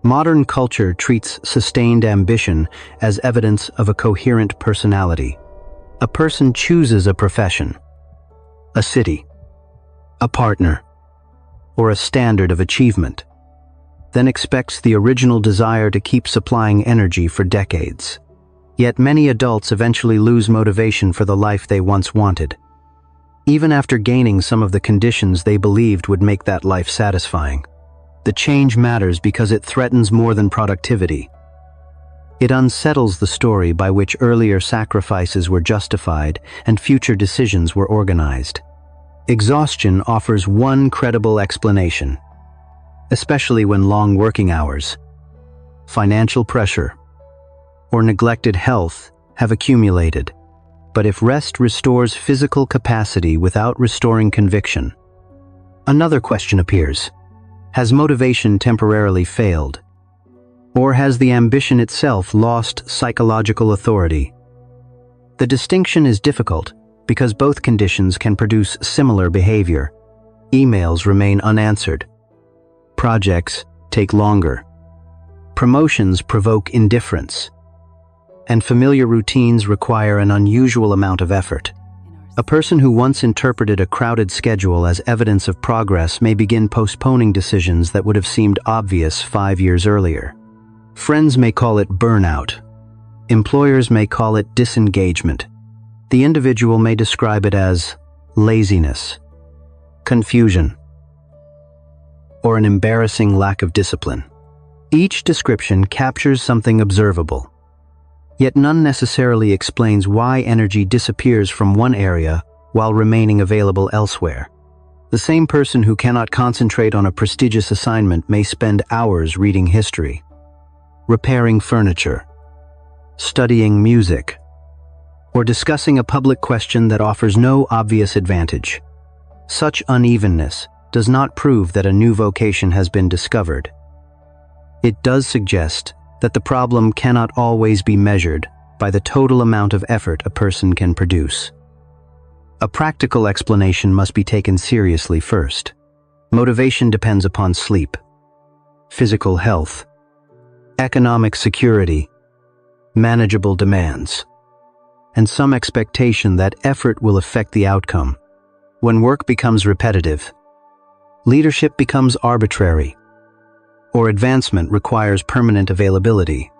Modern culture treats sustained ambition as evidence of a coherent personality. A person chooses a profession, a city, a partner, or a standard of achievement, then expects the original desire to keep supplying energy for decades. Yet many adults eventually lose motivation for the life they once wanted, even after gaining some of the conditions they believed would make that life satisfying. The change matters because it threatens more than productivity. It unsettles the story by which earlier sacrifices were justified and future decisions were organized. Exhaustion offers one credible explanation, especially when long working hours, financial pressure, or neglected health have accumulated. But if rest restores physical capacity without restoring conviction, another question appears. Has motivation temporarily failed? Or has the ambition itself lost psychological authority? The distinction is difficult because both conditions can produce similar behavior. Emails remain unanswered. Projects take longer. Promotions provoke indifference. And familiar routines require an unusual amount of effort. A person who once interpreted a crowded schedule as evidence of progress may begin postponing decisions that would have seemed obvious 5 years earlier. Friends may call it burnout. Employers may call it disengagement. The individual may describe it as laziness, confusion, or an embarrassing lack of discipline. Each description captures something observable, yet none necessarily explains why energy disappears from one area while remaining available elsewhere. The same person who cannot concentrate on a prestigious assignment may spend hours reading history, repairing furniture, studying music, or discussing a public question that offers no obvious advantage. Such unevenness does not prove that a new vocation has been discovered. It does suggest that the problem cannot always be measured by the total amount of effort a person can produce. A practical explanation must be taken seriously first. Motivation depends upon sleep, physical health, economic security, manageable demands, and some expectation that effort will affect the outcome. When work becomes repetitive, leadership becomes arbitrary, or advancement requires permanent availability,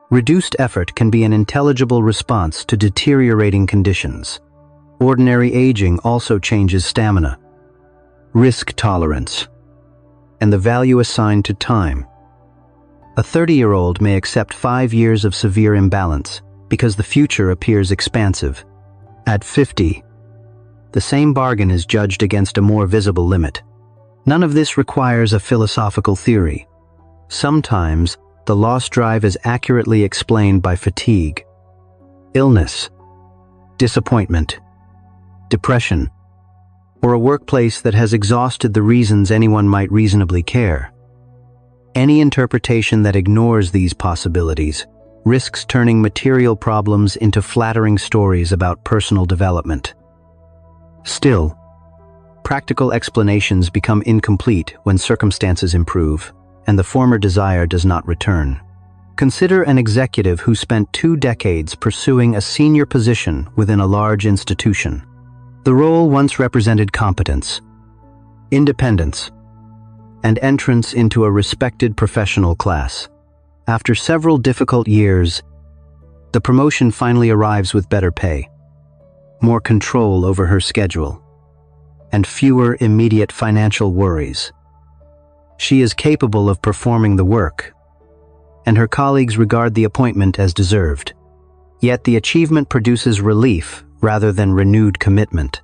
reduced effort can be an intelligible response to deteriorating conditions. Ordinary aging also changes stamina, risk tolerance, and the value assigned to time. A 30-year-old may accept 5 years of severe imbalance because the future appears expansive. At 50, the same bargain is judged against a more visible limit. None of this requires a philosophical theory. Sometimes, the lost drive is accurately explained by fatigue, illness, disappointment, depression, or a workplace that has exhausted the reasons anyone might reasonably care. Any interpretation that ignores these possibilities risks turning material problems into flattering stories about personal development. Still, practical explanations become incomplete when circumstances improve and the former desire does not return. Consider an executive who spent 2 decades pursuing a senior position within a large institution. The role once represented competence, independence, and entrance into a respected professional class. After several difficult years, the promotion finally arrives with better pay, more control over her schedule, and fewer immediate financial worries. She is capable of performing the work, and her colleagues regard the appointment as deserved. Yet the achievement produces relief rather than renewed commitment.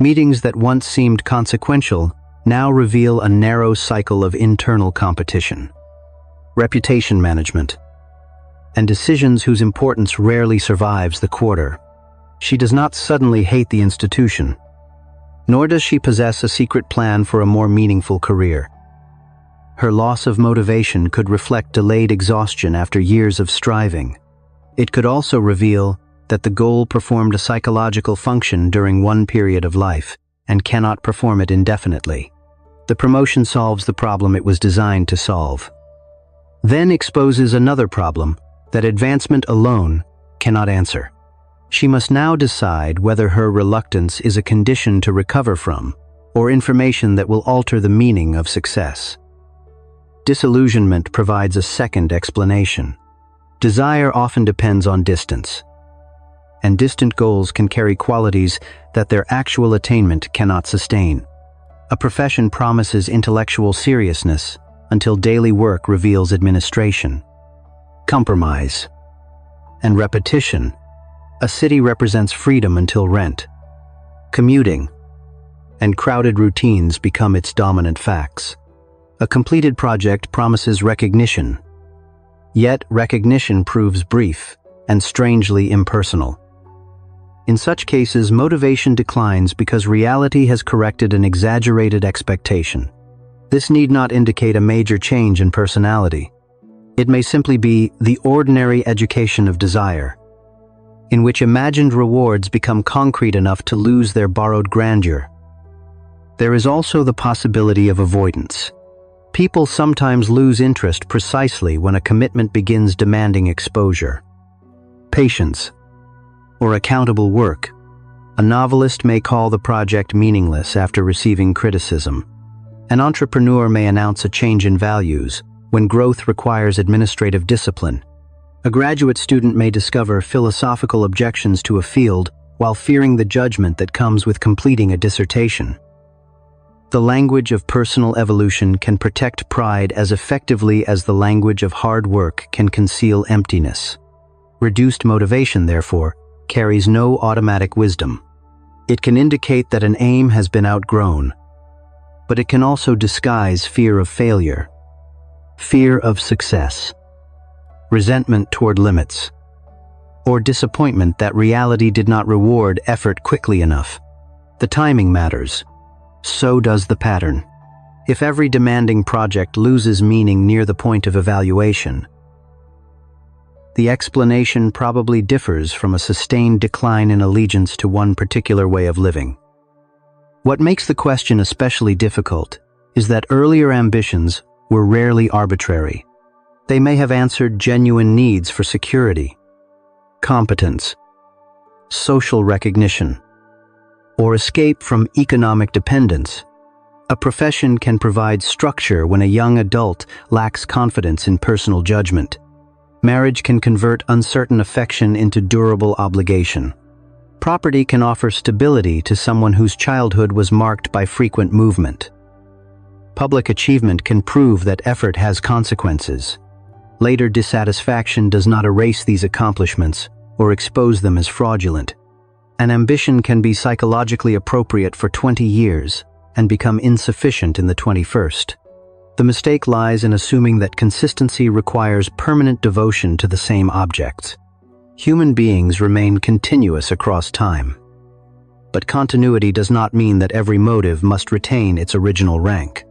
Meetings that once seemed consequential now reveal a narrow cycle of internal competition, reputation management, and decisions whose importance rarely survives the quarter. She does not suddenly hate the institution, nor does she possess a secret plan for a more meaningful career. Her loss of motivation could reflect delayed exhaustion after years of striving. It could also reveal that the goal performed a psychological function during one period of life and cannot perform it indefinitely. The promotion solves the problem it was designed to solve. then exposes another problem that advancement alone cannot answer. She must now decide whether her reluctance is a condition to recover from, or information that will alter the meaning of success. Disillusionment provides a second explanation. Desire often depends on distance, and distant goals can carry qualities that their actual attainment cannot sustain. A profession promises intellectual seriousness until daily work reveals administration, compromise, and repetition. A city represents freedom until rent, commuting, and crowded routines become its dominant facts. A completed project promises recognition, yet recognition proves brief and strangely impersonal. In such cases, motivation declines because reality has corrected an exaggerated expectation. This need not indicate a major change in personality. It may simply be the ordinary education of desire, in which imagined rewards become concrete enough to lose their borrowed grandeur. There is also the possibility of avoidance. People sometimes lose interest precisely when a commitment begins demanding exposure, patience, or accountable work. A novelist may call the project meaningless after receiving criticism. An entrepreneur may announce a change in values when growth requires administrative discipline. A graduate student may discover philosophical objections to a field while fearing the judgment that comes with completing a dissertation. The language of personal evolution can protect pride as effectively as the language of hard work can conceal emptiness. Reduced motivation, therefore, carries no automatic wisdom. It can indicate that an aim has been outgrown, but it can also disguise fear of failure, fear of success, resentment toward limits, or disappointment that reality did not reward effort quickly enough. The timing matters. So does the pattern. If every demanding project loses meaning near the point of evaluation, the explanation probably differs from a sustained decline in allegiance to one particular way of living. What makes the question especially difficult is that earlier ambitions were rarely arbitrary. They may have answered genuine needs for security, competence, social recognition, or escape from economic dependence. A profession can provide structure when a young adult lacks confidence in personal judgment. Marriage can convert uncertain affection into durable obligation. Property can offer stability to someone whose childhood was marked by frequent movement. Public achievement can prove that effort has consequences. Later dissatisfaction does not erase these accomplishments or expose them as fraudulent. An ambition can be psychologically appropriate for 20 years and become insufficient in the 21st. The mistake lies in assuming that consistency requires permanent devotion to the same objects. Human beings remain continuous across time. But continuity does not mean that every motive must retain its original rank.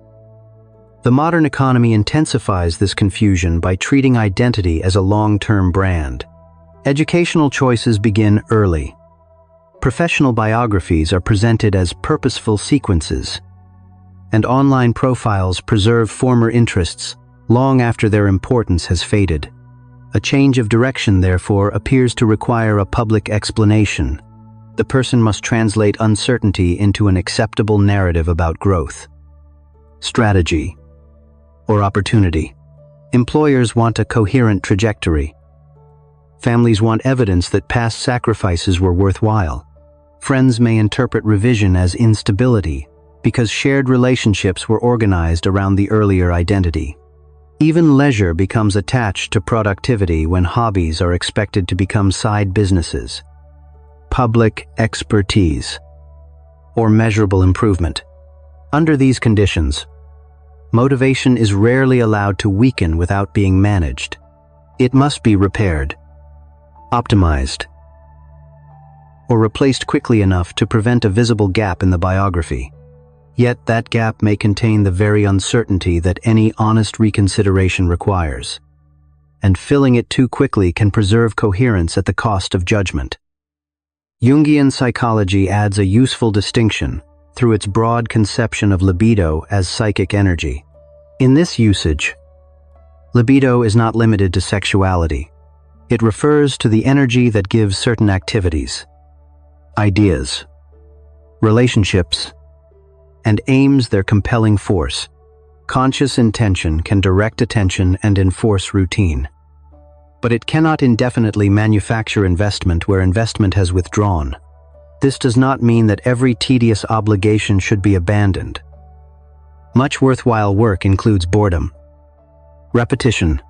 The modern economy intensifies this confusion by treating identity as a long-term brand. Educational choices begin early. Professional biographies are presented as purposeful sequences, and online profiles preserve former interests long after their importance has faded. A change of direction, therefore, appears to require a public explanation. The person must translate uncertainty into an acceptable narrative about growth, strategy, or opportunity. Employers want a coherent trajectory. Families want evidence that past sacrifices were worthwhile. Friends may interpret revision as instability because shared relationships were organized around the earlier identity. Even leisure becomes attached to productivity when hobbies are expected to become side businesses. Public expertise, or measurable improvement. Under these conditions, motivation is rarely allowed to weaken without being managed. It must be repaired, optimized, or replaced quickly enough to prevent a visible gap in the biography. Yet that gap may contain the very uncertainty that any honest reconsideration requires, and filling it too quickly can preserve coherence at the cost of judgment. Jungian psychology adds a useful distinction through its broad conception of libido as psychic energy. In this usage, Libido is not limited to sexuality. It refers to the energy that gives certain activities, ideas, relationships, and aims their compelling force. Conscious intention can direct attention and enforce routine. But it cannot indefinitely manufacture investment where investment has withdrawn. This does not mean that every tedious obligation should be abandoned. Much worthwhile work includes boredom, repetition,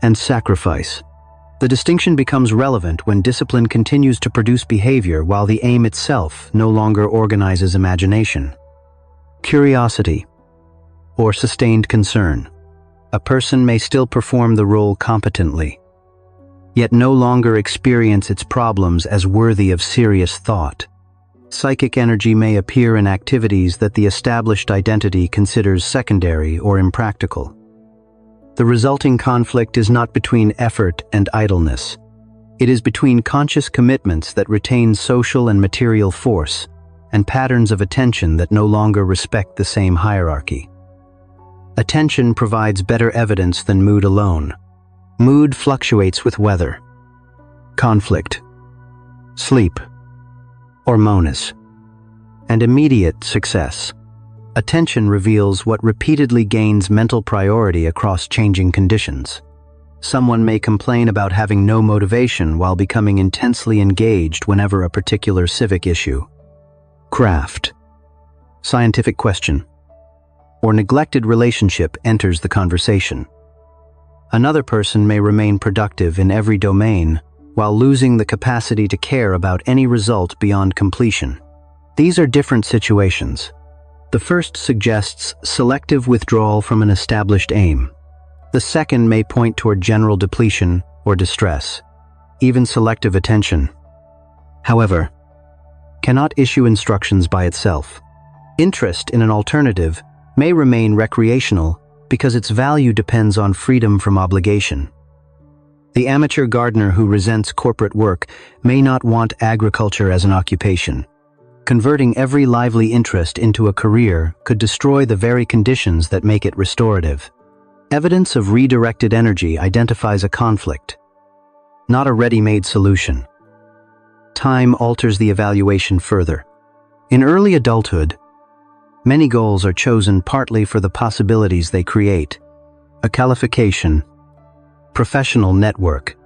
and sacrifice. The distinction becomes relevant when discipline continues to produce behavior while the aim itself no longer organizes imagination. Curiosity, or sustained concern. A person may still perform the role competently, yet no longer experience its problems as worthy of serious thought. Psychic energy may appear in activities that the established identity considers secondary or impractical. The resulting conflict is not between effort and idleness. It is between conscious commitments that retain social and material force and patterns of attention that no longer respect the same hierarchy. Attention provides better evidence than mood alone. Mood fluctuates with weather, conflict, sleep, or monas, and immediate success. Attention reveals what repeatedly gains mental priority across changing conditions. Someone may complain about having no motivation while becoming intensely engaged whenever a particular civic issue, craft, scientific question, or neglected relationship enters the conversation. Another person may remain productive in every domain while losing the capacity to care about any result beyond completion. These are different situations. The first suggests selective withdrawal from an established aim. The second may point toward general depletion or distress. Even selective attention, however, cannot issue instructions by itself. Interest in an alternative may remain recreational because its value depends on freedom from obligation. The amateur gardener who resents corporate work may not want agriculture as an occupation. Converting every lively interest into a career could destroy the very conditions that make it restorative. Evidence of redirected energy identifies a conflict, not a ready-made solution. Time alters the evaluation further. In early adulthood, many goals are chosen partly for the possibilities they create. A qualification, professional network,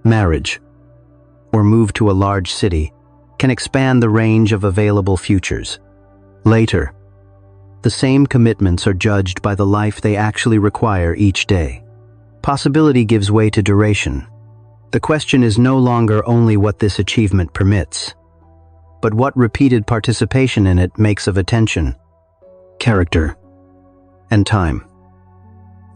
marriage, or move to a large city can expand the range of available futures. Later, the same commitments are judged by the life they actually require each day. Possibility gives way to duration. The question is no longer only what this achievement permits, but what repeated participation in it makes of attention, character, and time.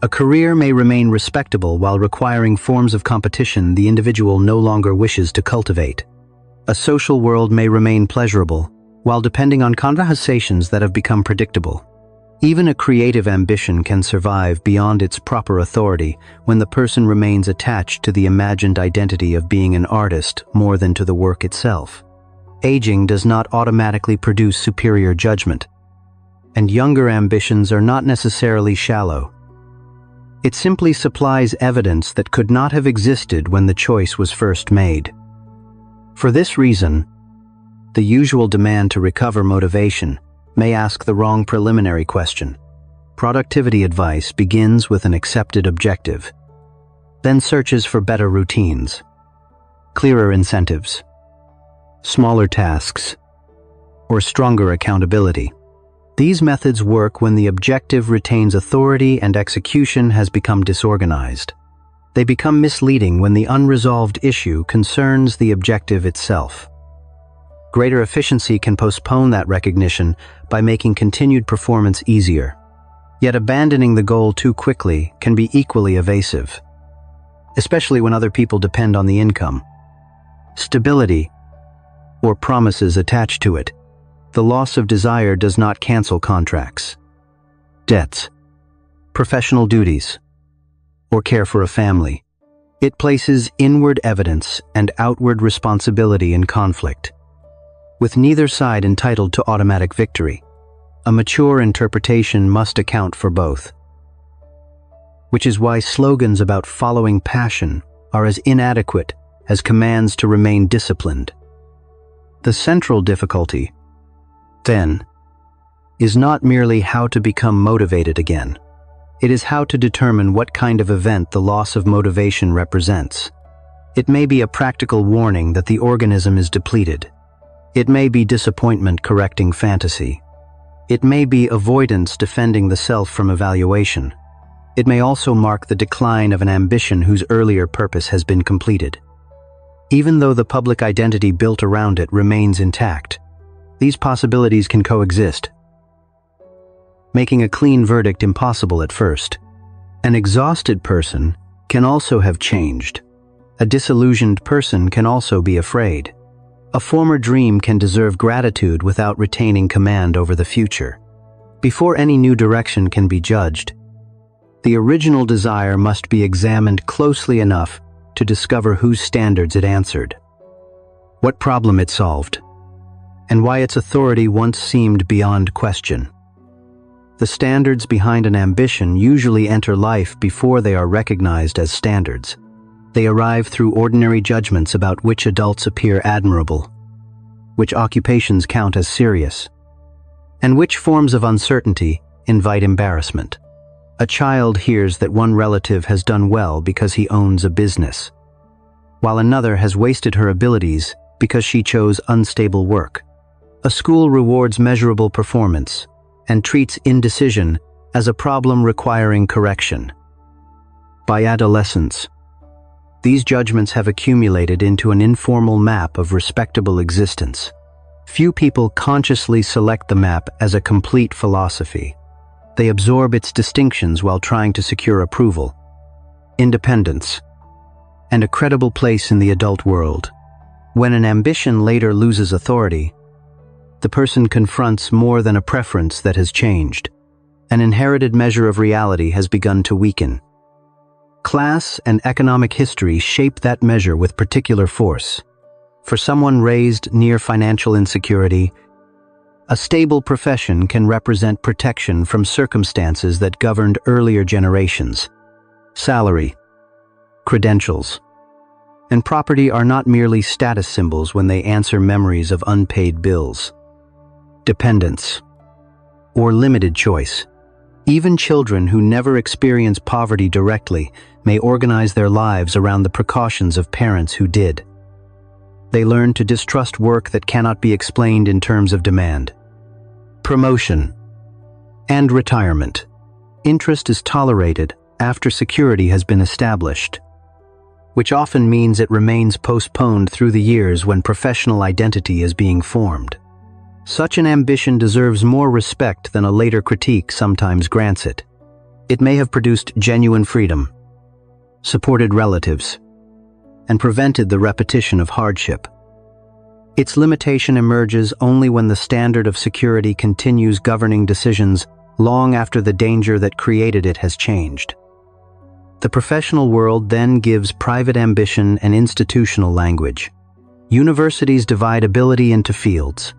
A career may remain respectable while requiring forms of competition the individual no longer wishes to cultivate. A social world may remain pleasurable while depending on conversations that have become predictable. Even a creative ambition can survive beyond its proper authority when the person remains attached to the imagined identity of being an artist more than to the work itself. Aging does not automatically produce superior judgment, and younger ambitions are not necessarily shallow. It simply supplies evidence that could not have existed when the choice was first made. For this reason, the usual demand to recover motivation may ask the wrong preliminary question. Productivity advice begins with an accepted objective, then searches for better routines, clearer incentives, smaller tasks, or stronger accountability. These methods work when the objective retains authority and execution has become disorganized. They become misleading when the unresolved issue concerns the objective itself. Greater efficiency can postpone that recognition by making continued performance easier. Yet abandoning the goal too quickly can be equally evasive, especially when other people depend on the income, stability, or promises attached to it. The loss of desire does not cancel contracts, debts, professional duties, or care for a family. It places inward evidence and outward responsibility in conflict, with neither side entitled to automatic victory. A mature interpretation must account for both. which is why slogans about following passion are as inadequate as commands to remain disciplined. The central difficulty, then, is not merely how to become motivated again. It is how to determine what kind of event the loss of motivation represents. It may be a practical warning that the organism is depleted. It may be disappointment correcting fantasy. It may be avoidance defending the self from evaluation. It may also mark the decline of an ambition whose earlier purpose has been completed. Even though the public identity built around it remains intact, these possibilities can coexist, making a clean verdict impossible at first. An exhausted person can also have changed. A disillusioned person can also be afraid. A former dream can deserve gratitude without retaining command over the future. Before any new direction can be judged, the original desire must be examined closely enough to discover whose standards it answered, what problem it solved, and why its authority once seemed beyond question. The standards behind an ambition usually enter life before they are recognized as standards. They arrive through ordinary judgments about which adults appear admirable, which occupations count as serious, and which forms of uncertainty invite embarrassment. A child hears that one relative has done well because he owns a business, while another has wasted her abilities because she chose unstable work. A school rewards measurable performance and treats indecision as a problem requiring correction. By adolescence, these judgments have accumulated into an informal map of respectable existence. Few people consciously select the map as a complete philosophy. They absorb its distinctions while trying to secure approval, independence, and a credible place in the adult world. When an ambition later loses authority, the person confronts more than a preference that has changed. An inherited measure of reality has begun to weaken. Class and economic history shape that measure with particular force. For someone raised near financial insecurity, a stable profession can represent protection from circumstances that governed earlier generations. Salary, credentials, and property are not merely status symbols when they answer memories of unpaid bills. Dependence, or limited choice. Even children who never experience poverty directly may organize their lives around the precautions of parents who did. They learn to distrust work that cannot be explained in terms of demand. Promotion and retirement. Interest is tolerated after security has been established, which often means it remains postponed through the years when professional identity is being formed. Such an ambition deserves more respect than a later critique sometimes grants it. It may have produced genuine freedom, supported relatives, and prevented the repetition of hardship. Its limitation emerges only when the standard of security continues governing decisions long after the danger that created it has changed. The professional world then gives private ambition an institutional language. Universities divide ability into fields.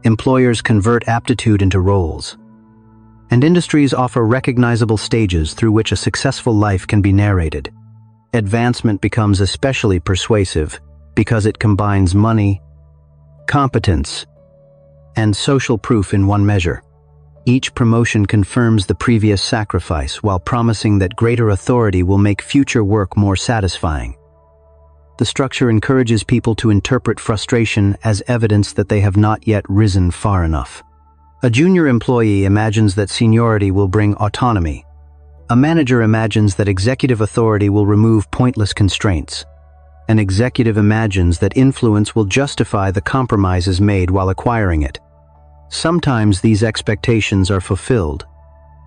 Employers convert aptitude into roles. And industries offer recognizable stages through which a successful life can be narrated. Advancement becomes especially persuasive because it combines money, competence, and social proof in one measure. Each promotion confirms the previous sacrifice while promising that greater authority will make future work more satisfying. The structure encourages people to interpret frustration as evidence that they have not yet risen far enough. A junior employee imagines that seniority will bring autonomy. A manager imagines that executive authority will remove pointless constraints. An executive imagines that influence will justify the compromises made while acquiring it. Sometimes these expectations are fulfilled.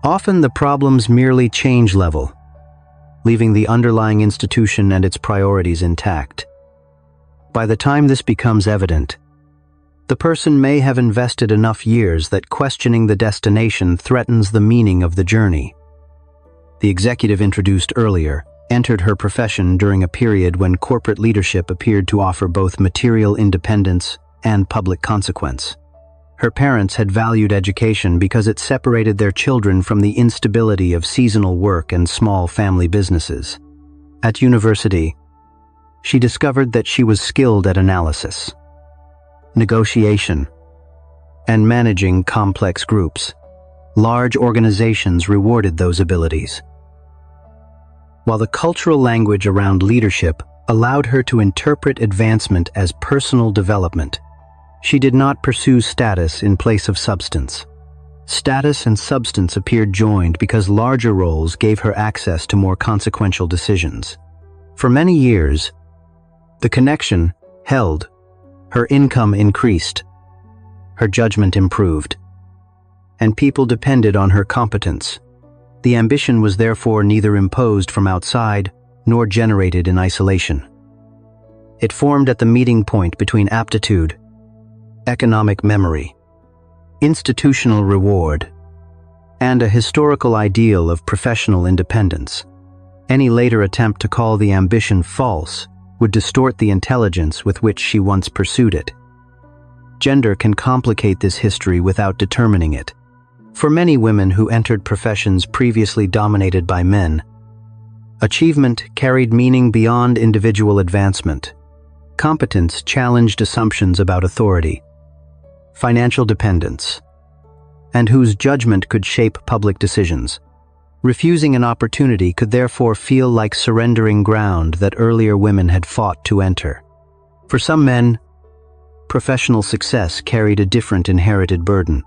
Often the problems merely change level, leaving the underlying institution and its priorities intact. By the time this becomes evident, the person may have invested enough years that questioning the destination threatens the meaning of the journey. The executive introduced earlier entered her profession during a period when corporate leadership appeared to offer both material independence and public consequence. Her parents had valued education because it separated their children from the instability of seasonal work and small family businesses. At university, she discovered that she was skilled at analysis, negotiation, and managing complex groups. Large organizations rewarded those abilities, while the cultural language around leadership allowed her to interpret advancement as personal development. She did not pursue status in place of substance. Status and substance appeared joined because larger roles gave her access to more consequential decisions. For many years, the connection held. Her income increased, her judgment improved, and people depended on her competence. The ambition was therefore neither imposed from outside nor generated in isolation. It formed at the meeting point between aptitude, economic memory, institutional reward, and a historical ideal of professional independence. Any later attempt to call the ambition false would distort the intelligence with which she once pursued it. Gender can complicate this history without determining it. For many women who entered professions previously dominated by men, achievement carried meaning beyond individual advancement. Competence challenged assumptions about authority, financial dependence, and whose judgment could shape public decisions. Refusing an opportunity could therefore feel like surrendering ground that earlier women had fought to enter. For some men, professional success carried a different inherited burden,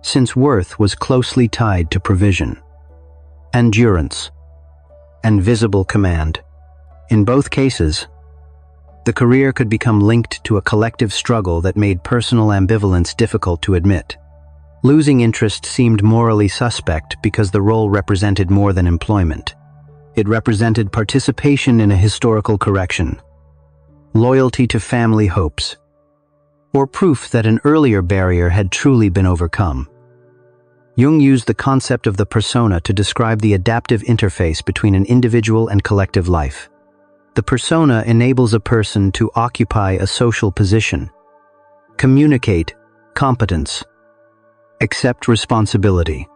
since worth was closely tied to provision, endurance, and visible command. In both cases, the career could become linked to a collective struggle that made personal ambivalence difficult to admit. Losing interest seemed morally suspect because the role represented more than employment. It represented participation in a historical correction, loyalty to family hopes, or proof that an earlier barrier had truly been overcome. Jung used the concept of the persona to describe the adaptive interface between an individual and collective life. The persona enables a person to occupy a social position, communicate competence, accept responsibility,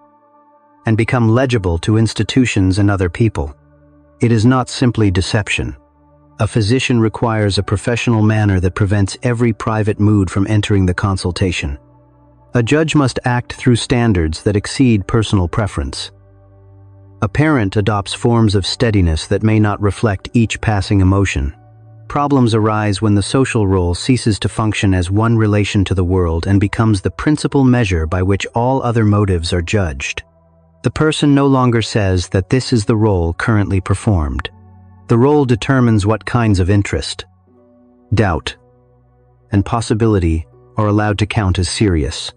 and become legible to institutions and other people. It is not simply deception. A physician requires a professional manner that prevents every private mood from entering the consultation. A judge must act through standards that exceed personal preference. A parent adopts forms of steadiness that may not reflect each passing emotion. Problems arise when the social role ceases to function as one relation to the world and becomes the principal measure by which all other motives are judged. The person no longer says that this is the role currently performed. The role determines what kinds of interest, doubt, and possibility are allowed to count as serious.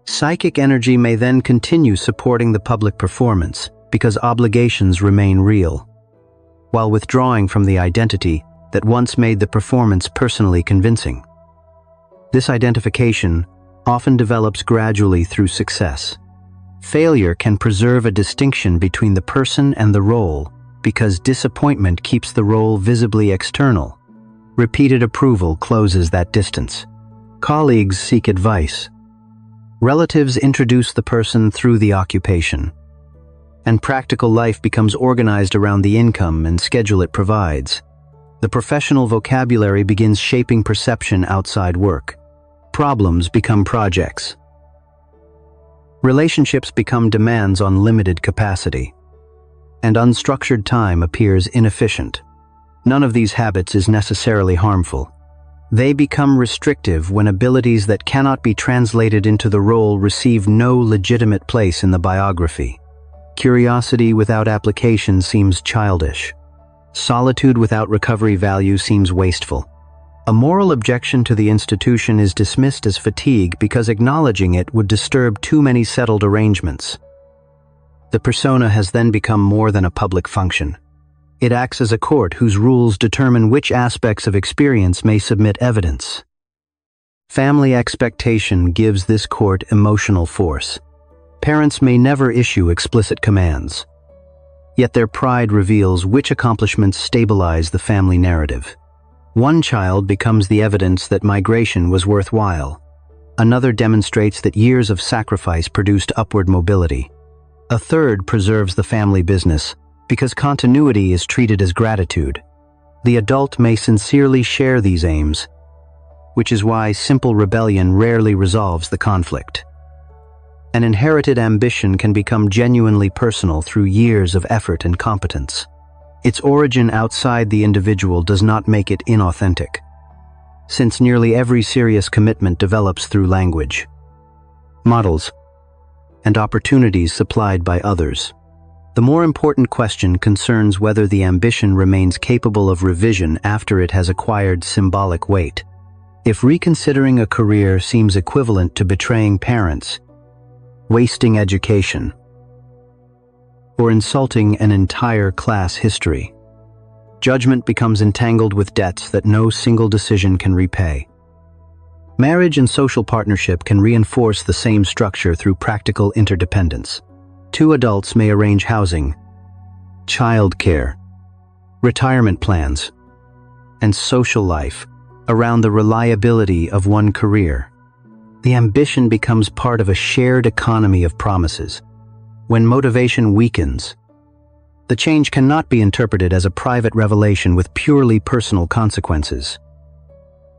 Psychic energy may then continue supporting the public performance because obligations remain real, while withdrawing from the identity that once made the performance personally convincing. This identification often develops gradually through success. Failure can preserve a distinction between the person and the role because disappointment keeps the role visibly external. Repeated approval closes that distance. Colleagues seek advice. Relatives introduce the person through the occupation, and practical life becomes organized around the income and schedule it provides. The professional vocabulary begins shaping perception outside work. Problems become projects. Relationships become demands on limited capacity, and unstructured time appears inefficient. None of these habits is necessarily harmful. They become restrictive when abilities that cannot be translated into the role receive no legitimate place in the biography. Curiosity without application seems childish. Solitude without recovery value seems wasteful. A moral objection to the institution is dismissed as fatigue because acknowledging it would disturb too many settled arrangements. The persona has then become more than a public function. It acts as a court whose rules determine which aspects of experience may submit evidence. Family expectation gives this court emotional force. Parents may never issue explicit commands, yet their pride reveals which accomplishments stabilize the family narrative. One child becomes the evidence that migration was worthwhile. Another demonstrates that years of sacrifice produced upward mobility. A third preserves the family business, because continuity is treated as gratitude. The adult may sincerely share these aims, which is why simple rebellion rarely resolves the conflict. An inherited ambition can become genuinely personal through years of effort and competence. Its origin outside the individual does not make it inauthentic, since nearly every serious commitment develops through language, models, and opportunities supplied by others. The more important question concerns whether the ambition remains capable of revision after it has acquired symbolic weight. If reconsidering a career seems equivalent to betraying parents, wasting education, or insulting an entire class history, judgment becomes entangled with debts that no single decision can repay. Marriage and social partnership can reinforce the same structure through practical interdependence. Two adults may arrange housing, childcare, retirement plans, and social life around the reliability of one career. The ambition becomes part of a shared economy of promises. When motivation weakens, the change cannot be interpreted as a private revelation with purely personal consequences.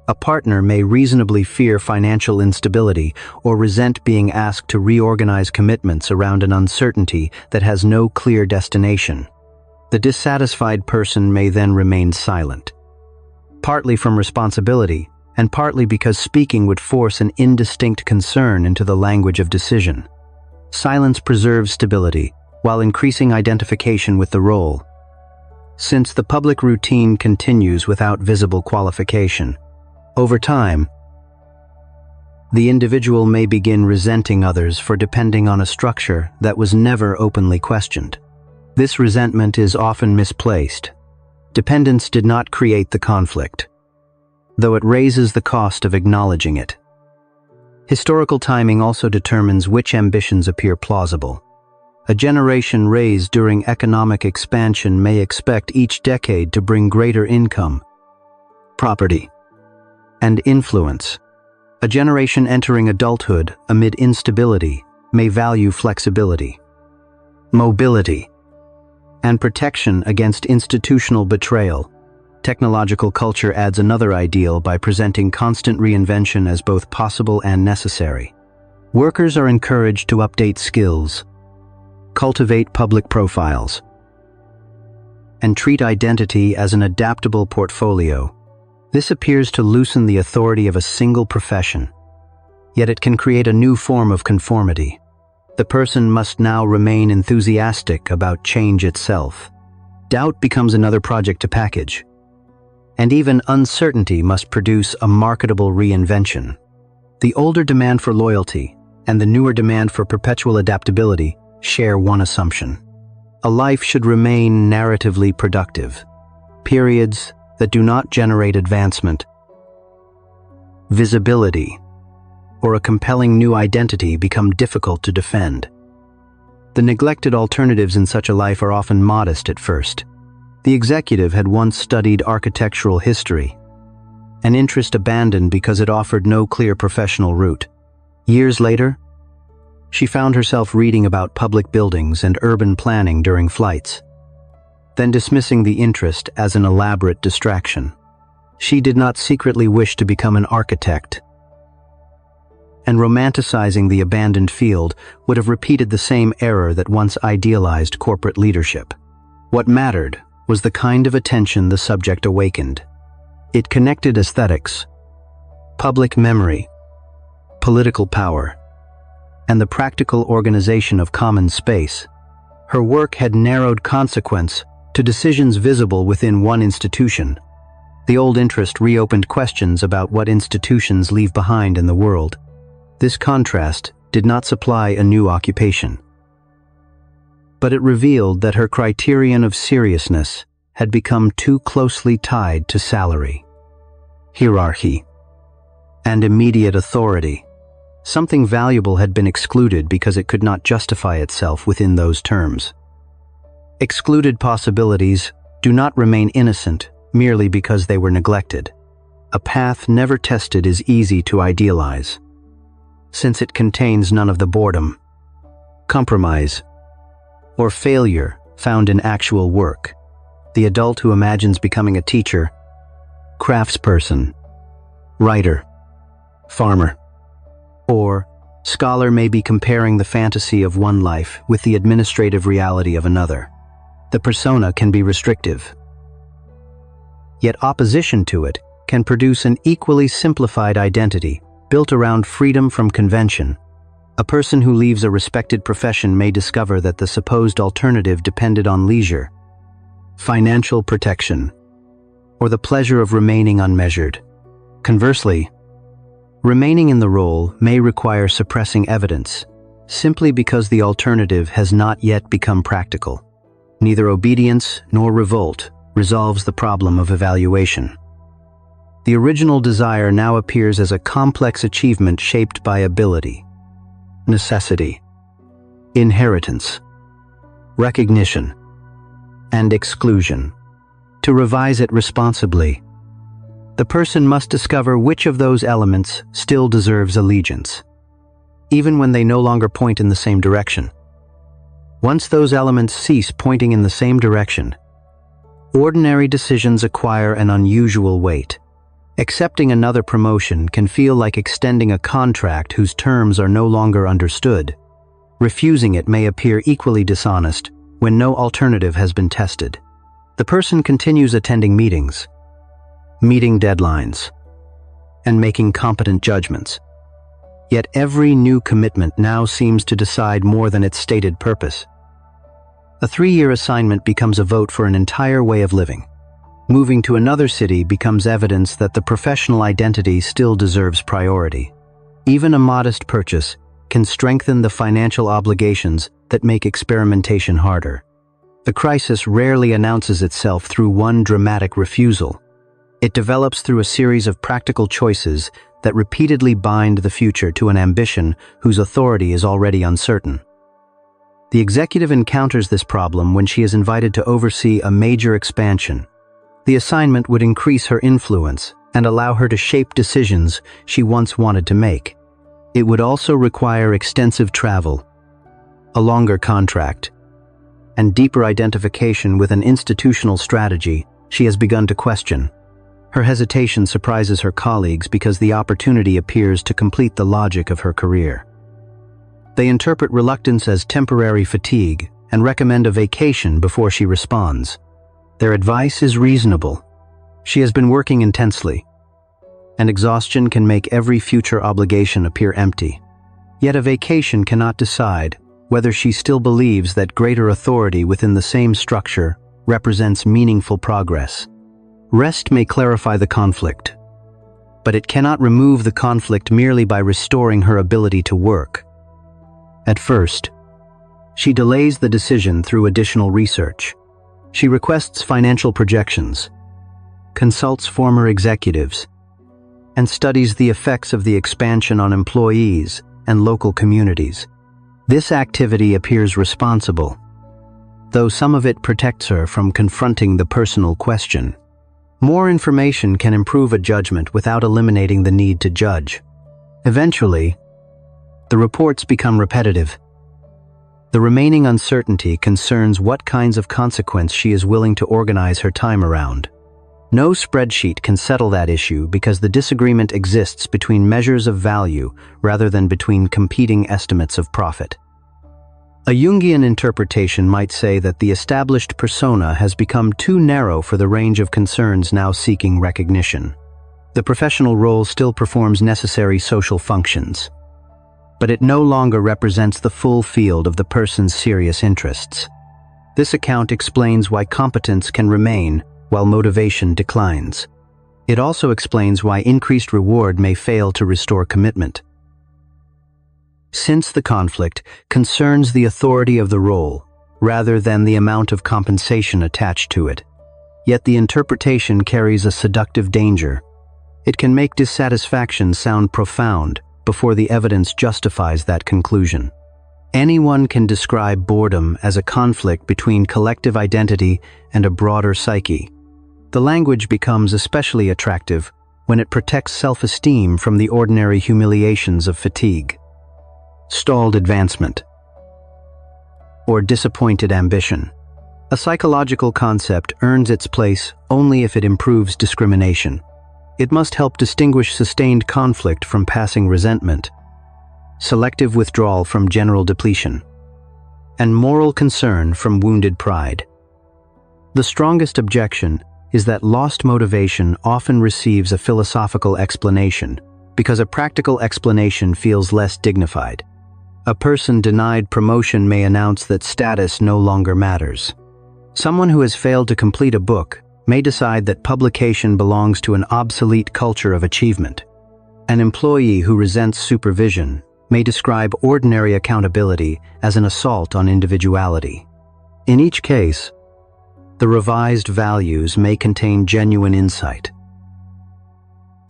A partner may reasonably fear financial instability or resent being asked to reorganize commitments around an uncertainty that has no clear destination. The dissatisfied person may then remain silent, partly from responsibility and partly because speaking would force an indistinct concern into the language of decision. Silence preserves stability while increasing identification with the role. Since the public routine continues without visible qualification, over time, the individual may begin resenting others for depending on a structure that was never openly questioned. This resentment is often misplaced. Dependence did not create the conflict, though it raises the cost of acknowledging it. Historical timing also determines which ambitions appear plausible. A generation raised during economic expansion may expect each decade to bring greater income, property, and influence. A generation entering adulthood amid instability may value flexibility, mobility, and protection against institutional betrayal. Technological culture adds another ideal by presenting constant reinvention as both possible and necessary. Workers are encouraged to update skills, cultivate public profiles, and treat identity as an adaptable portfolio. This appears to loosen the authority of a single profession, yet it can create a new form of conformity. The person must now remain enthusiastic about change itself. Doubt becomes another project to package, and even uncertainty must produce a marketable reinvention. The older demand for loyalty and the newer demand for perpetual adaptability share one assumption. A life should remain narratively productive. Periods that do not generate advancement, visibility, or a compelling new identity become difficult to defend. The neglected alternatives in such a life are often modest at first. The executive had once studied architectural history, an interest abandoned because it offered no clear professional route. Years later, she found herself reading about public buildings and urban planning during flights, then dismissing the interest as an elaborate distraction. She did not secretly wish to become an architect, and romanticizing the abandoned field would have repeated the same error that once idealized corporate leadership. What mattered was the kind of attention the subject awakened. It connected aesthetics, public memory, political power, and the practical organization of common space. Her work had narrowed consequence to decisions visible within one institution. The old interest reopened questions about what institutions leave behind in the world. This contrast did not supply a new occupation, but it revealed that her criterion of seriousness had become too closely tied to salary, hierarchy, and immediate authority. Something valuable had been excluded because it could not justify itself within those terms. Excluded possibilities do not remain innocent merely because they were neglected. A path never tested is easy to idealize. since it contains none of the boredom, compromise, or failure found in actual work. The adult who imagines becoming a teacher, craftsperson, writer, farmer, or scholar may be comparing the fantasy of one life with the administrative reality of another. The persona can be restrictive. Yet opposition to it can produce an equally simplified identity built around freedom from convention. A person who leaves a respected profession may discover that the supposed alternative depended on leisure, financial protection, or the pleasure of remaining unmeasured. Conversely, remaining in the role may require suppressing evidence, simply because the alternative has not yet become practical. Neither obedience nor revolt resolves the problem of evaluation. The original desire now appears as a complex achievement shaped by ability, necessity, inheritance, recognition, and exclusion. To revise it responsibly, the person must discover which of those elements still deserves allegiance, even when they no longer point in the same direction. Once those elements cease pointing in the same direction, ordinary decisions acquire an unusual weight. Accepting another promotion can feel like extending a contract whose terms are no longer understood. Refusing it may appear equally dishonest when no alternative has been tested. The person continues attending meetings, meeting deadlines, and making competent judgments. Yet every new commitment now seems to decide more than its stated purpose. A 3-year assignment becomes a vote for an entire way of living. Moving to another city becomes evidence that the professional identity still deserves priority. Even a modest purchase can strengthen the financial obligations that make experimentation harder. The crisis rarely announces itself through one dramatic refusal. It develops through a series of practical choices that repeatedly bind the future to an ambition whose authority is already uncertain. The executive encounters this problem when she is invited to oversee a major expansion. The assignment would increase her influence and allow her to shape decisions she once wanted to make. It would also require extensive travel, a longer contract, and deeper identification with an institutional strategy she has begun to question. Her hesitation surprises her colleagues because the opportunity appears to complete the logic of her career. They interpret reluctance as temporary fatigue and recommend a vacation before she responds. Their advice is reasonable. She has been working intensely, and exhaustion can make every future obligation appear empty. Yet a vacation cannot decide whether she still believes that greater authority within the same structure represents meaningful progress. Rest may clarify the conflict, but it cannot remove the conflict merely by restoring her ability to work. At first, she delays the decision through additional research. She requests financial projections, consults former executives, and studies the effects of the expansion on employees and local communities. This activity appears responsible, though some of it protects her from confronting the personal question. More information can improve a judgment without eliminating the need to judge. Eventually, the reports become repetitive. The remaining uncertainty concerns what kinds of consequence she is willing to organize her time around. No spreadsheet can settle that issue because the disagreement exists between measures of value rather than between competing estimates of profit. A Jungian interpretation might say that the established persona has become too narrow for the range of concerns now seeking recognition. The professional role still performs necessary social functions, but it no longer represents the full field of the person's serious interests. This account explains why competence can remain while motivation declines. It also explains why increased reward may fail to restore commitment. Since the conflict concerns the authority of the role rather than the amount of compensation attached to it, yet the interpretation carries a seductive danger. It can make dissatisfaction sound profound before the evidence justifies that conclusion. Anyone can describe boredom as a conflict between collective identity and a broader psyche. The language becomes especially attractive when it protects self-esteem from the ordinary humiliations of fatigue. stalled advancement, or disappointed ambition. A psychological concept earns its place only if it improves discrimination. It must help distinguish sustained conflict from passing resentment, selective withdrawal from general depletion, and moral concern from wounded pride. The strongest objection is that lost motivation often receives a philosophical explanation because a practical explanation feels less dignified. A person denied promotion may announce that status no longer matters. Someone who has failed to complete a book may decide that publication belongs to an obsolete culture of achievement. An employee who resents supervision may describe ordinary accountability as an assault on individuality. In each case, the revised values may contain genuine insight.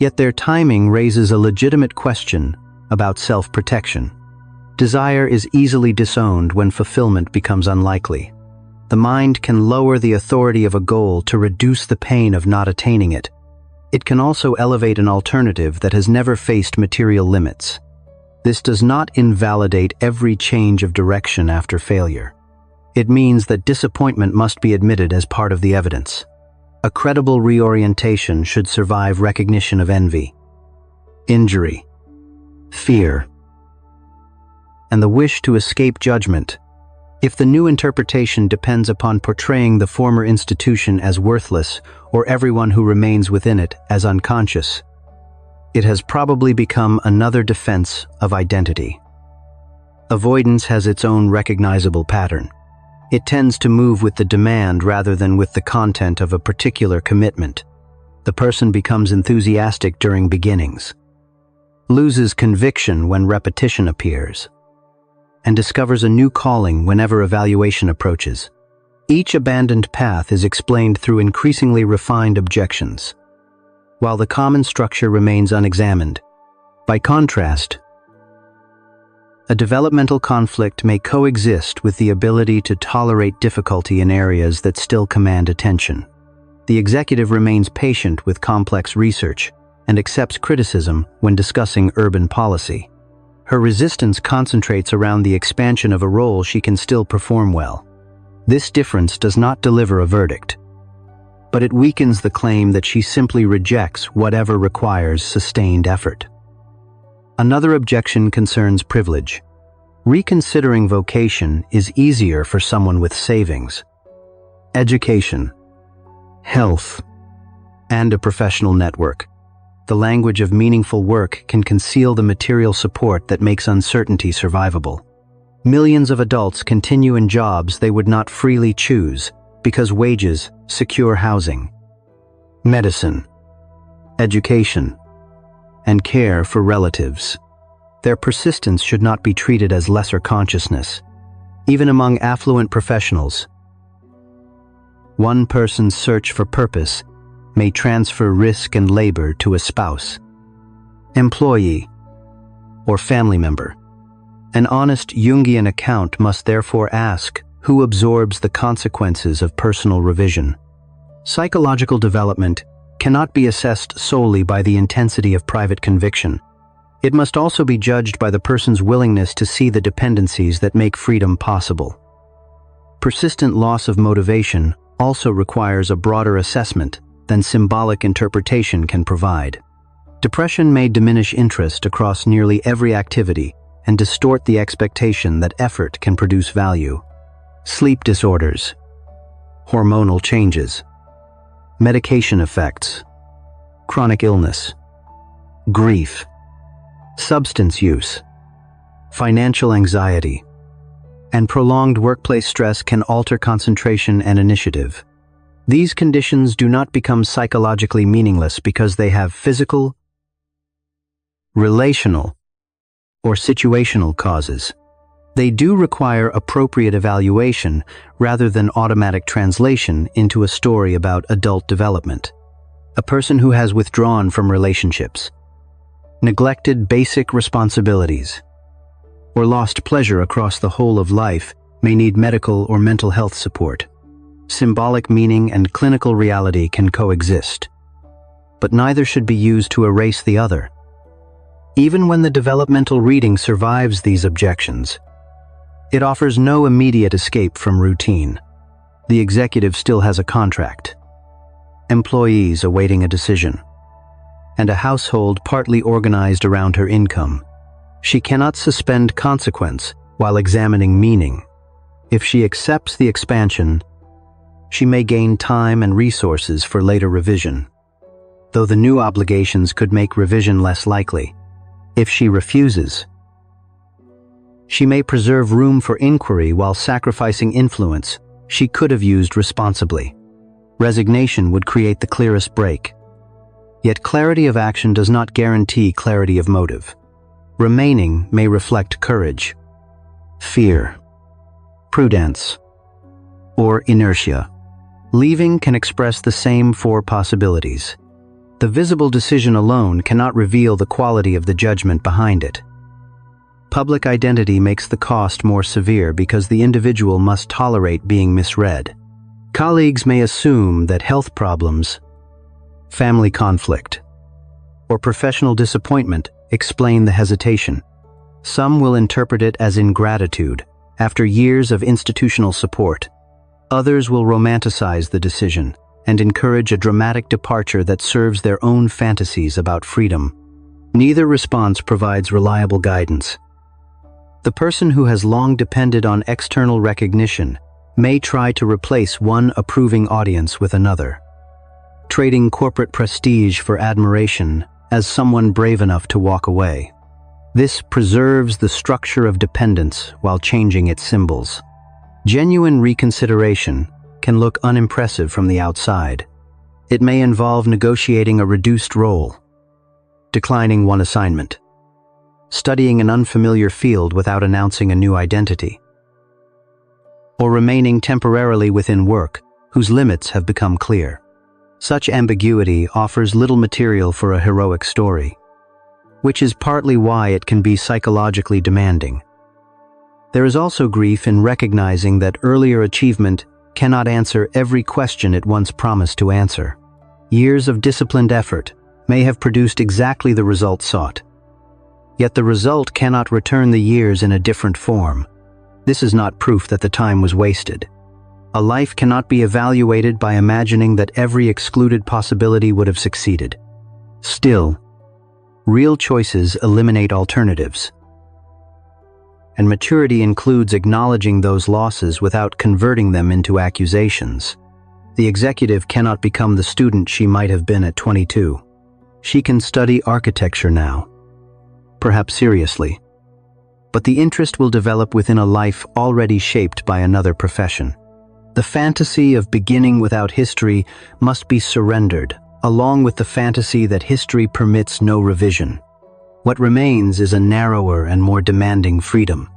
Yet their timing raises a legitimate question about self-protection. Desire is easily disowned when fulfillment becomes unlikely. The mind can lower the authority of a goal to reduce the pain of not attaining it. It can also elevate an alternative that has never faced material limits. This does not invalidate every change of direction after failure. It means that disappointment must be admitted as part of the evidence. A credible reorientation should survive recognition of envy, injury, fear, and the wish to escape judgment. If the new interpretation depends upon portraying the former institution as worthless or everyone who remains within it as unconscious, it has probably become another defense of identity. Avoidance has its own recognizable pattern. It tends to move with the demand rather than with the content of a particular commitment. The person becomes enthusiastic during beginnings, loses conviction when repetition appears, and discovers a new calling whenever evaluation approaches. Each abandoned path is explained through increasingly refined objections, while the common structure remains unexamined. By contrast, a developmental conflict may coexist with the ability to tolerate difficulty in areas that still command attention. The executive remains patient with complex research and accepts criticism when discussing urban policy. Her resistance concentrates around the expansion of a role she can still perform well. This difference does not deliver a verdict, but it weakens the claim that she simply rejects whatever requires sustained effort. Another objection concerns privilege. Reconsidering vocation is easier for someone with savings, education, health, and a professional network. The language of meaningful work can conceal the material support that makes uncertainty survivable. Millions of adults continue in jobs they would not freely choose because wages secure housing, medicine, education, and care for relatives. Their persistence should not be treated as lesser consciousness. Even among affluent professionals, one person's search for purpose may transfer risk and labor to a spouse, employee, or family member. An honest Jungian account must therefore ask who absorbs the consequences of personal revision. Psychological development cannot be assessed solely by the intensity of private conviction. It must also be judged by the person's willingness to see the dependencies that make freedom possible. Persistent loss of motivation also requires a broader assessment than symbolic interpretation can provide. Depression may diminish interest across nearly every activity and distort the expectation that effort can produce value. Sleep disorders, hormonal changes, medication effects, chronic illness, grief, substance use, financial anxiety, and prolonged workplace stress can alter concentration and initiative. These conditions do not become psychologically meaningless because they have physical, relational, or situational causes. They do require appropriate evaluation rather than automatic translation into a story about adult development. A person who has withdrawn from relationships, neglected basic responsibilities, or lost pleasure across the whole of life may need medical or mental health support. Symbolic meaning and clinical reality can coexist, but neither should be used to erase the other. Even when the developmental reading survives these objections, it offers no immediate escape from routine. The executive still has a contract, employees awaiting a decision, and a household partly organized around her income. She cannot suspend consequence while examining meaning. If she accepts the expansion, she may gain time and resources for later revision, though the new obligations could make revision less likely. If she refuses, she may preserve room for inquiry while sacrificing influence she could have used responsibly. Resignation would create the clearest break. Yet clarity of action does not guarantee clarity of motive. Remaining may reflect courage, fear, prudence, or inertia. Leaving can express the same four possibilities. The visible decision alone cannot reveal the quality of the judgment behind it. Public identity makes the cost more severe because the individual must tolerate being misread. Colleagues may assume that health problems, family conflict, or professional disappointment explain the hesitation. Some will interpret it as ingratitude after years of institutional support. Others will romanticize the decision and encourage a dramatic departure that serves their own fantasies about freedom. Neither response provides reliable guidance. The person who has long depended on external recognition may try to replace one approving audience with another, trading corporate prestige for admiration as someone brave enough to walk away. This preserves the structure of dependence while changing its symbols. Genuine reconsideration can look unimpressive from the outside. It may involve negotiating a reduced role, declining one assignment, studying an unfamiliar field without announcing a new identity, or remaining temporarily within work whose limits have become clear. Such ambiguity offers little material for a heroic story, which is partly why it can be psychologically demanding. There is also grief in recognizing that earlier achievement cannot answer every question it once promised to answer. Years of disciplined effort may have produced exactly the result sought, yet the result cannot return the years in a different form. This is not proof that the time was wasted. A life cannot be evaluated by imagining that every excluded possibility would have succeeded. Still, real choices eliminate alternatives, and maturity includes acknowledging those losses without converting them into accusations. The executive cannot become the student she might have been at 22. She can study architecture now, perhaps seriously, but the interest will develop within a life already shaped by another profession. The fantasy of beginning without history must be surrendered, along with the fantasy that history permits no revision. What remains is a narrower and more demanding freedom,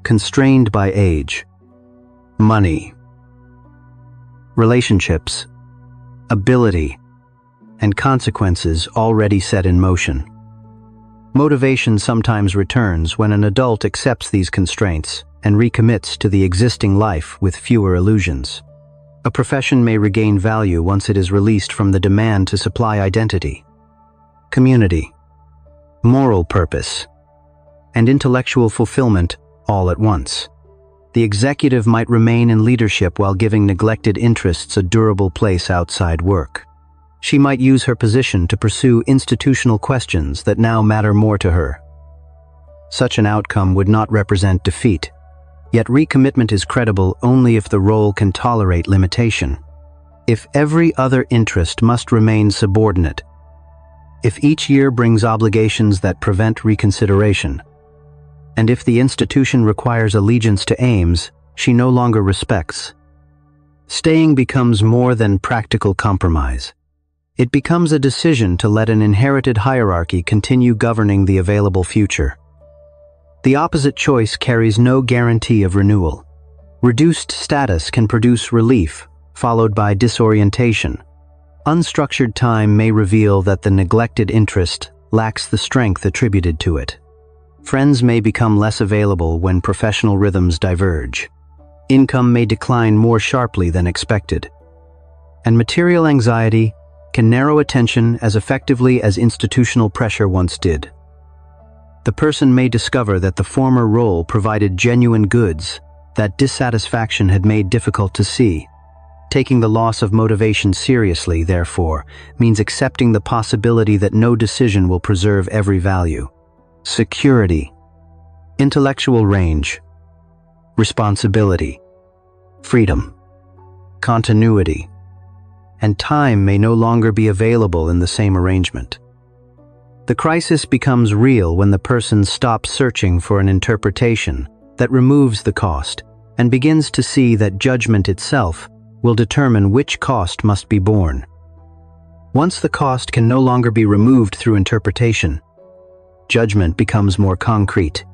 constrained by age, money, relationships, ability, and consequences already set in motion. Motivation sometimes returns when an adult accepts these constraints and recommits to the existing life with fewer illusions. A profession may regain value once it is released from the demand to supply identity, community, moral purpose, and intellectual fulfillment all at once. The executive might remain in leadership while giving neglected interests a durable place outside work. She might use her position to pursue institutional questions that now matter more to her. Such an outcome would not represent defeat, yet recommitment is credible only if the role can tolerate limitation. If every other interest must remain subordinate, if each year brings obligations that prevent reconsideration, and if the institution requires allegiance to aims she no longer respects, staying becomes more than practical compromise. It becomes a decision to let an inherited hierarchy continue governing the available future. The opposite choice carries no guarantee of renewal. Reduced status can produce relief, followed by disorientation. Unstructured time may reveal that the neglected interest lacks the strength attributed to it. Friends may become less available when professional rhythms diverge. Income may decline more sharply than expected. And material anxiety can narrow attention as effectively as institutional pressure once did. The person may discover that the former role provided genuine goods that dissatisfaction had made difficult to see. Taking the loss of motivation seriously, therefore, means accepting the possibility that no decision will preserve every value. Security, intellectual range, responsibility, freedom, continuity, and time may no longer be available in the same arrangement. The crisis becomes real when the person stops searching for an interpretation that removes the cost and begins to see that judgment itself will determine which cost must be borne. Once the cost can no longer be removed through interpretation, judgment becomes more concrete.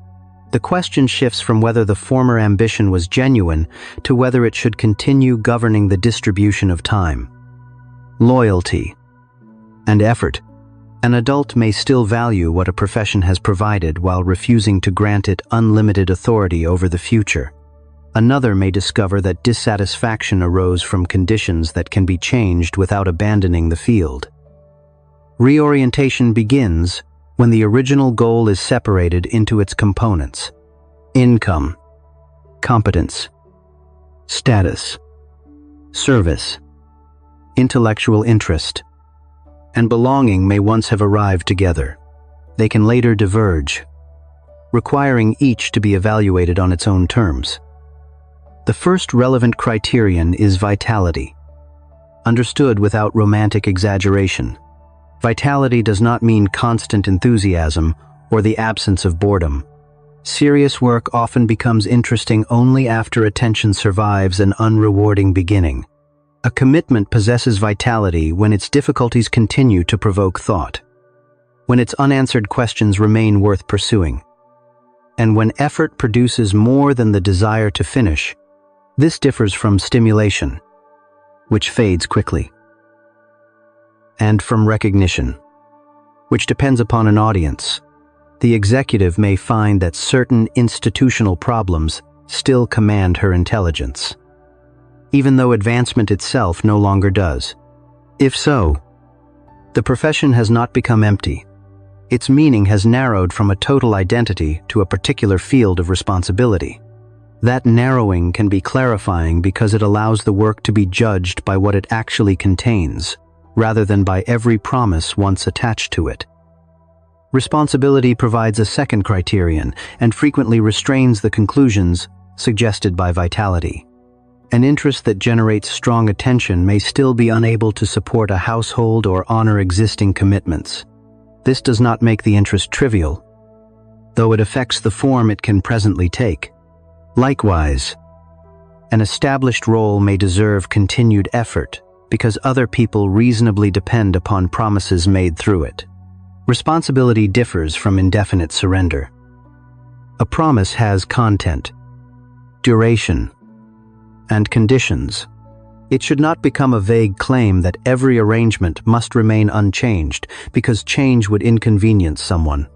The question shifts from whether the former ambition was genuine to whether it should continue governing the distribution of time, loyalty, and effort. An adult may still value what a profession has provided while refusing to grant it unlimited authority over the future. Another may discover that dissatisfaction arose from conditions that can be changed without abandoning the field. Reorientation begins when the original goal is separated into its components: income, competence, status, service, intellectual interest, and belonging may once have arrived together. They can later diverge, requiring each to be evaluated on its own terms. The first relevant criterion is vitality. Understood without romantic exaggeration, vitality does not mean constant enthusiasm or the absence of boredom. Serious work often becomes interesting only after attention survives an unrewarding beginning. A commitment possesses vitality when its difficulties continue to provoke thought, when its unanswered questions remain worth pursuing, and when effort produces more than the desire to finish. This differs from stimulation, which fades quickly, and from recognition, which depends upon an audience. The executive may find that certain institutional problems still command her intelligence, even though advancement itself no longer does. If so, the profession has not become empty. Its meaning has narrowed from a total identity to a particular field of responsibility. That narrowing can be clarifying because it allows the work to be judged by what it actually contains, rather than by every promise once attached to it. Responsibility provides a second criterion and frequently restrains the conclusions suggested by vitality. An interest that generates strong attention may still be unable to support a household or honor existing commitments. This does not make the interest trivial, though it affects the form it can presently take. Likewise, an established role may deserve continued effort because other people reasonably depend upon promises made through it. Responsibility differs from indefinite surrender. A promise has content, duration, and conditions. It should not become a vague claim that every arrangement must remain unchanged because change would inconvenience someone.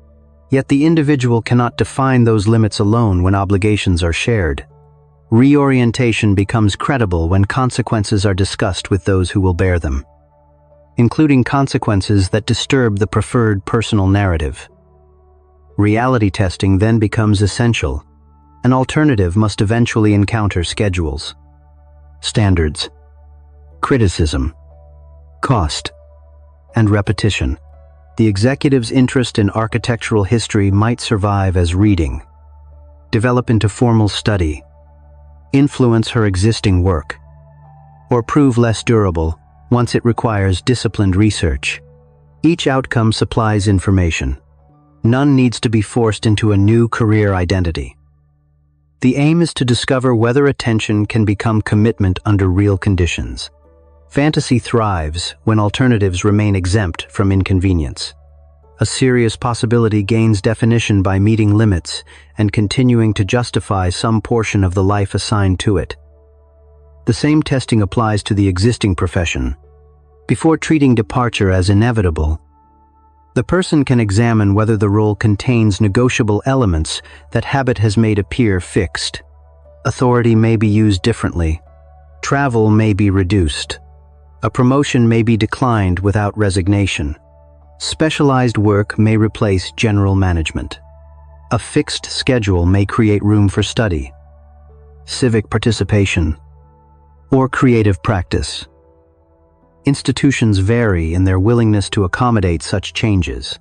Yet the individual cannot define those limits alone when obligations are shared. Reorientation becomes credible when consequences are discussed with those who will bear them, including consequences that disturb the preferred personal narrative. Reality testing then becomes essential. An alternative must eventually encounter schedules, standards, criticism, cost, and repetition. The executive's interest in architectural history might survive as reading, develop into formal study, influence her existing work, or prove less durable once it requires disciplined research. Each outcome supplies information. None needs to be forced into a new career identity. The aim is to discover whether attention can become commitment under real conditions. Fantasy thrives when alternatives remain exempt from inconvenience. A serious possibility gains definition by meeting limits and continuing to justify some portion of the life assigned to it. The same testing applies to the existing profession. Before treating departure as inevitable, the person can examine whether the role contains negotiable elements that habit has made appear fixed. Authority may be used differently. Travel may be reduced. A promotion may be declined without resignation. Specialized work may replace general management. A fixed schedule may create room for study, civic participation, or creative practice. Institutions vary in their willingness to accommodate such changes,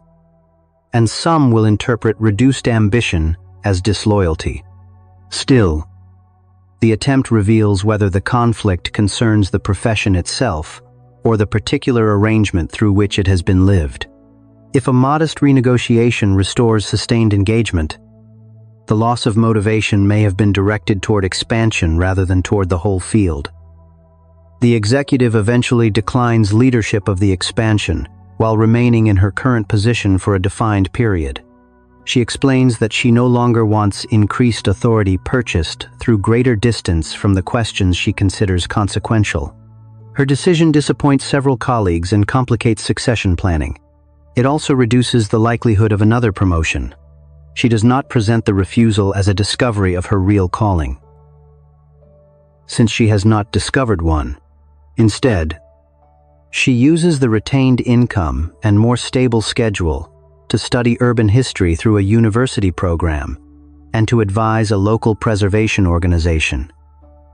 and some will interpret reduced ambition as disloyalty. Still, the attempt reveals whether the conflict concerns the profession itself or the particular arrangement through which it has been lived. If a modest renegotiation restores sustained engagement, the loss of motivation may have been directed toward expansion rather than toward the whole field. The executive eventually declines leadership of the expansion while remaining in her current position for a defined period. She explains that she no longer wants increased authority purchased through greater distance from the questions she considers consequential. Her decision disappoints several colleagues and complicates succession planning. It also reduces the likelihood of another promotion. She does not present the refusal as a discovery of her real calling, since she has not discovered one. Instead, she uses the retained income and more stable schedule to study urban history through a university program and to advise a local preservation organization.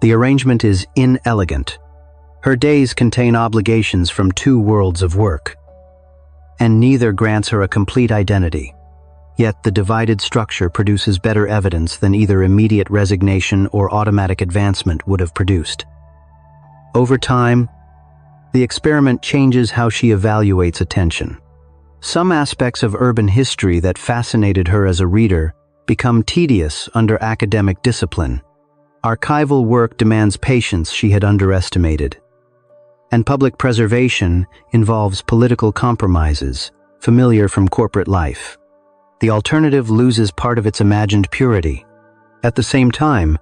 The arrangement is inelegant. Her days contain obligations from two worlds of work, and neither grants her a complete identity. Yet the divided structure produces better evidence than either immediate resignation or automatic advancement would have produced. Over time, the experiment changes how she evaluates attention. Some aspects of urban history that fascinated her as a reader become tedious under academic discipline. Archival work demands patience she had underestimated, and public preservation involves political compromises, familiar from corporate life. The alternative loses part of its imagined purity. At the same time,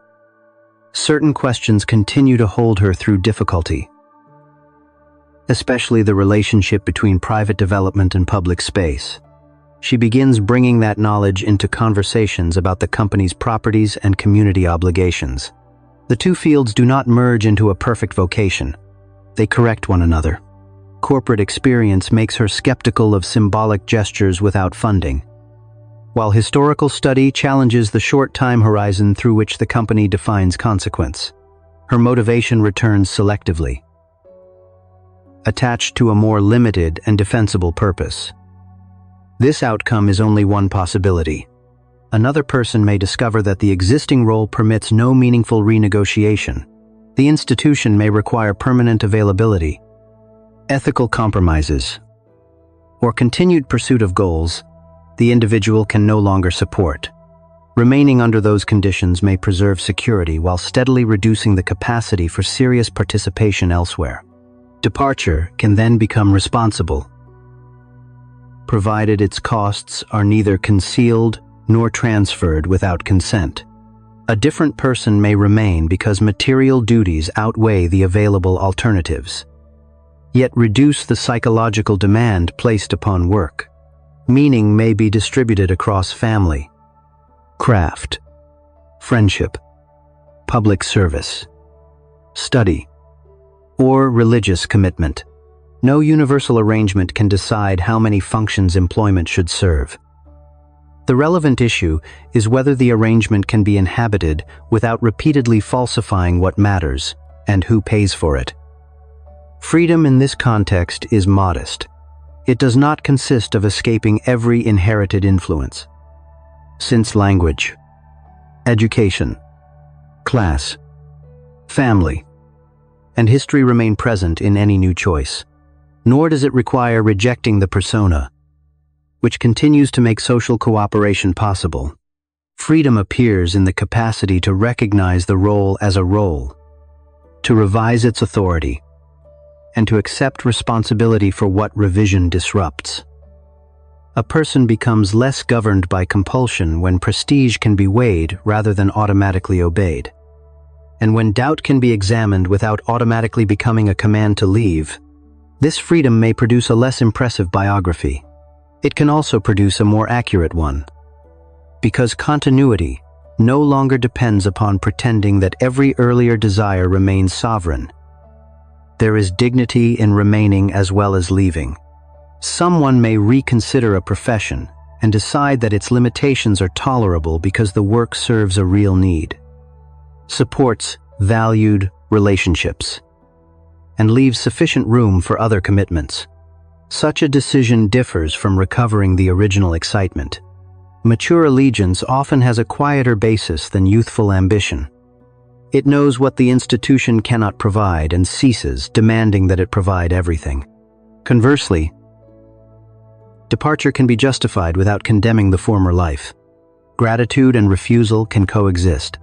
certain questions continue to hold her through difficulty, especially the relationship between private development and public space. She begins bringing that knowledge into conversations about the company's properties and community obligations. The two fields do not merge into a perfect vocation. They correct one another. Corporate experience makes her skeptical of symbolic gestures without funding, while historical study challenges the short time horizon through which the company defines consequence. Her motivation returns selectively, attached to a more limited and defensible purpose. This outcome is only one possibility. Another person may discover that the existing role permits no meaningful renegotiation. The institution may require permanent availability, ethical compromises, or continued pursuit of goals the individual can no longer support. Remaining under those conditions may preserve security while steadily reducing the capacity for serious participation elsewhere. Departure can then become responsible, provided its costs are neither concealed nor transferred without consent. A different person may remain because material duties outweigh the available alternatives, yet reduce the psychological demand placed upon work. Meaning may be distributed across family, craft, friendship, public service, study, or religious commitment. No universal arrangement can decide how many functions employment should serve. The relevant issue is whether the arrangement can be inhabited without repeatedly falsifying what matters and who pays for it. Freedom in this context is modest. It does not consist of escaping every inherited influence. Since language, education, class, family, and history remain present in any new choice, nor does it require rejecting the persona, which continues to make social cooperation possible. Freedom appears in the capacity to recognize the role as a role, to revise its authority, and to accept responsibility for what revision disrupts. A person becomes less governed by compulsion when prestige can be weighed rather than automatically obeyed, and when doubt can be examined without automatically becoming a command to leave. This freedom may produce a less impressive biography. It can also produce a more accurate one, because continuity no longer depends upon pretending that every earlier desire remains sovereign. There is dignity in remaining as well as leaving. Someone may reconsider a profession, and decide that its limitations are tolerable because the work serves a real need, supports valued relationships, and leaves sufficient room for other commitments. Such a decision differs from recovering the original excitement. Mature allegiance often has a quieter basis than youthful ambition. It knows what the institution cannot provide and ceases demanding that it provide everything. Conversely, departure can be justified without condemning the former life. Gratitude and refusal can coexist.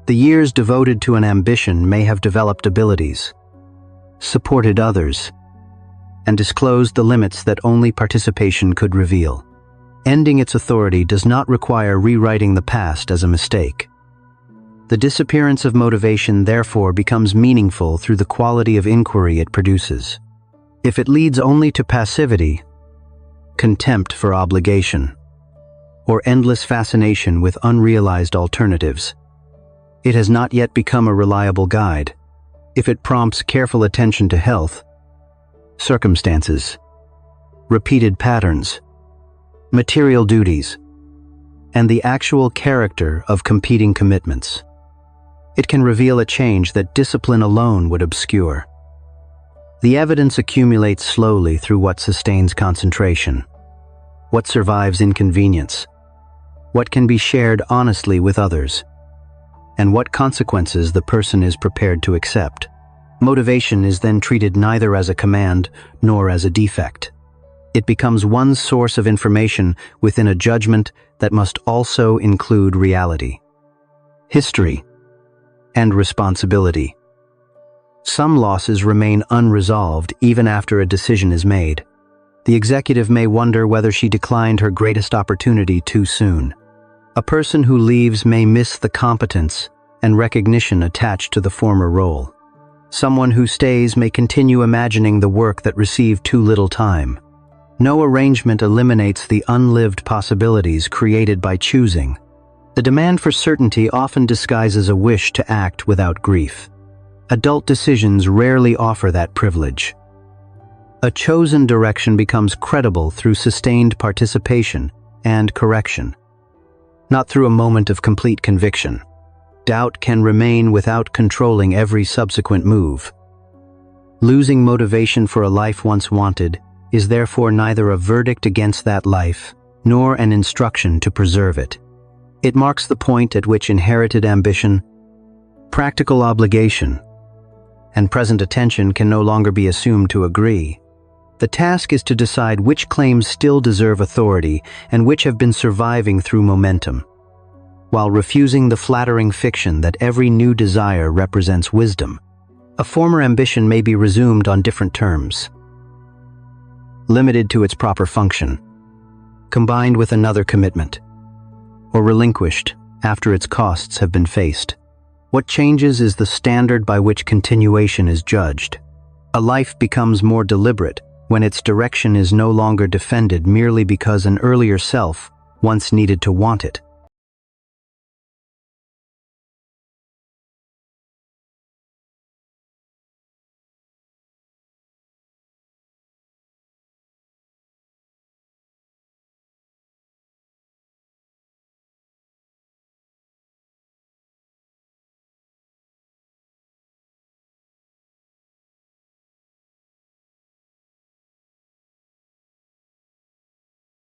The years devoted to an ambition may have developed abilities, supported others, and disclosed the limits that only participation could reveal. Ending its authority does not require rewriting the past as a mistake. The disappearance of motivation therefore becomes meaningful through the quality of inquiry it produces. If it leads only to passivity, contempt for obligation, or endless fascination with unrealized alternatives, it has not yet become a reliable guide. If it prompts careful attention to health, circumstances, repeated patterns, material duties, and the actual character of competing commitments, it can reveal a change that discipline alone would obscure. The evidence accumulates slowly through what sustains concentration, what survives inconvenience, what can be shared honestly with others, and what consequences the person is prepared to accept. Motivation is then treated neither as a command nor as a defect. It becomes one source of information within a judgment that must also include reality, history, and responsibility. Some losses remain unresolved even after a decision is made. The executive may wonder whether she declined her greatest opportunity too soon. A person who leaves may miss the competence and recognition attached to the former role. Someone who stays may continue imagining the work that received too little time. No arrangement eliminates the unlived possibilities created by choosing. The demand for certainty often disguises a wish to act without grief. Adult decisions rarely offer that privilege. A chosen direction becomes credible through sustained participation and correction, not through a moment of complete conviction. Doubt can remain without controlling every subsequent move. Losing motivation for a life once wanted is therefore neither a verdict against that life nor an instruction to preserve it. It marks the point at which inherited ambition, practical obligation, and present attention can no longer be assumed to agree. The task is to decide which claims still deserve authority and which have been surviving through momentum, while refusing the flattering fiction that every new desire represents wisdom. A former ambition may be resumed on different terms, limited to its proper function, combined with another commitment, or relinquished after its costs have been faced. What changes is the standard by which continuation is judged. A life becomes more deliberate when its direction is no longer defended merely because an earlier self once needed to want it.